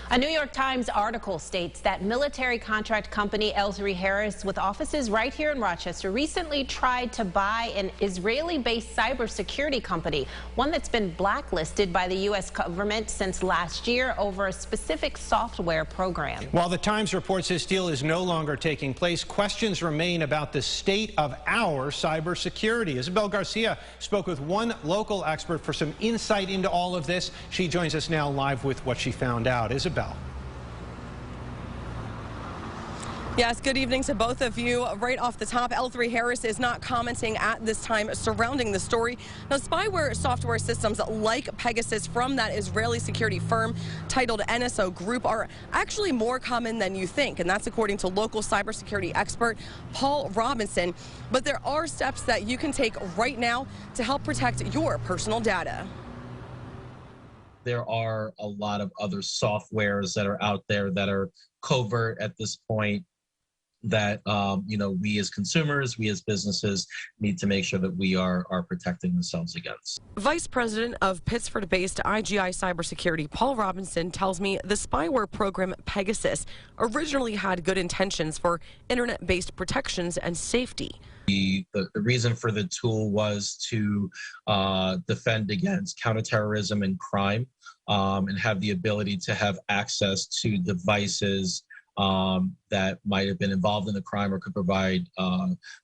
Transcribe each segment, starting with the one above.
A New York Times article states that military contract company L3Harris, with offices right here in Rochester, recently tried to buy an Israeli-based cybersecurity company, one that's been blacklisted by the U.S. government since last year over a specific software program. While the Times reports this deal is no longer taking place, questions remain about the state of our cybersecurity. Isabel Garcia spoke with one local expert for some insight into all of this. She joins us now live with what she found out. Isabel. Yes, good evening to both of you. Right off the top, L3Harris is not commenting at this time surrounding the story. Now, spyware software systems like Pegasus from that Israeli security firm titled NSO Group are actually more common than you think, and that's according to local cybersecurity expert Paul Robinson. But there are steps that you can take right now to help protect your personal data. There are a lot of other softwares that are out there that are covert at this point that, we as consumers, we as businesses need to make sure that we are protecting ourselves against. Vice President of Pittsford-based IGI Cybersecurity, Paul Robinson, tells me the spyware program Pegasus originally had good intentions for internet-based protections and safety. The reason for the tool was to defend against counterterrorism and crime, and have the ability to have access to devices that might have been involved in the crime or could provide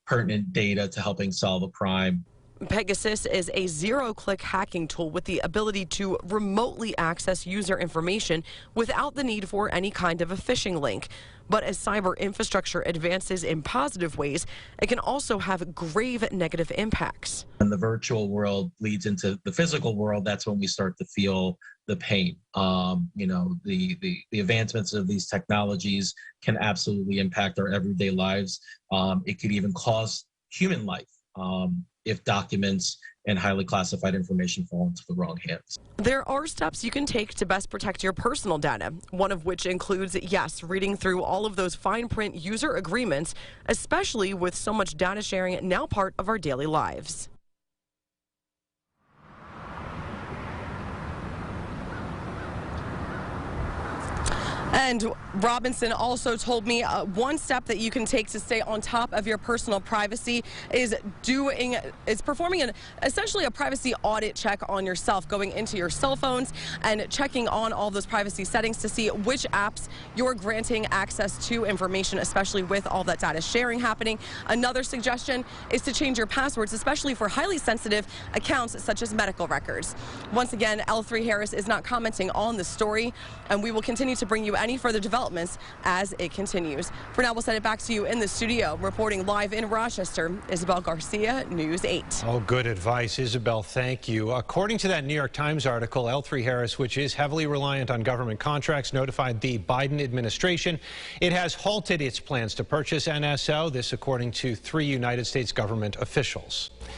pertinent data to helping solve a crime. Pegasus is a zero-click hacking tool with the ability to remotely access user information without the need for any kind of a phishing link. But as cyber infrastructure advances in positive ways, it can also have grave negative impacts. When the virtual world leads into the physical world, that's when we start to feel the pain. The advancements of these technologies can absolutely impact our everyday lives. It could even cost human life if documents and highly classified information fall into the wrong hands. There are steps you can take to best protect your personal data, one of which includes, yes, reading through all of those fine print user agreements, especially with so much data sharing now part of our daily lives. And Robinson also told me one step that you can take to stay on top of your personal privacy is performing essentially a privacy audit check on yourself, going into your cell phones and checking on all those privacy settings to see which apps you're granting access to information, especially with all that data sharing happening. Another suggestion is to change your passwords, especially for highly sensitive accounts such as medical records. Once again, L3Harris is not commenting on the story, and we will continue to bring you any further developments as it continues. For now, we'll send it back to you in the studio. Reporting live in Rochester, Isabel Garcia, News 8. Oh, good advice, Isabel. Thank you. According to that New York Times article, L3Harris, which is heavily reliant on government contracts, notified the Biden administration it has halted its plans to purchase NSO. This according to 3 United States government officials.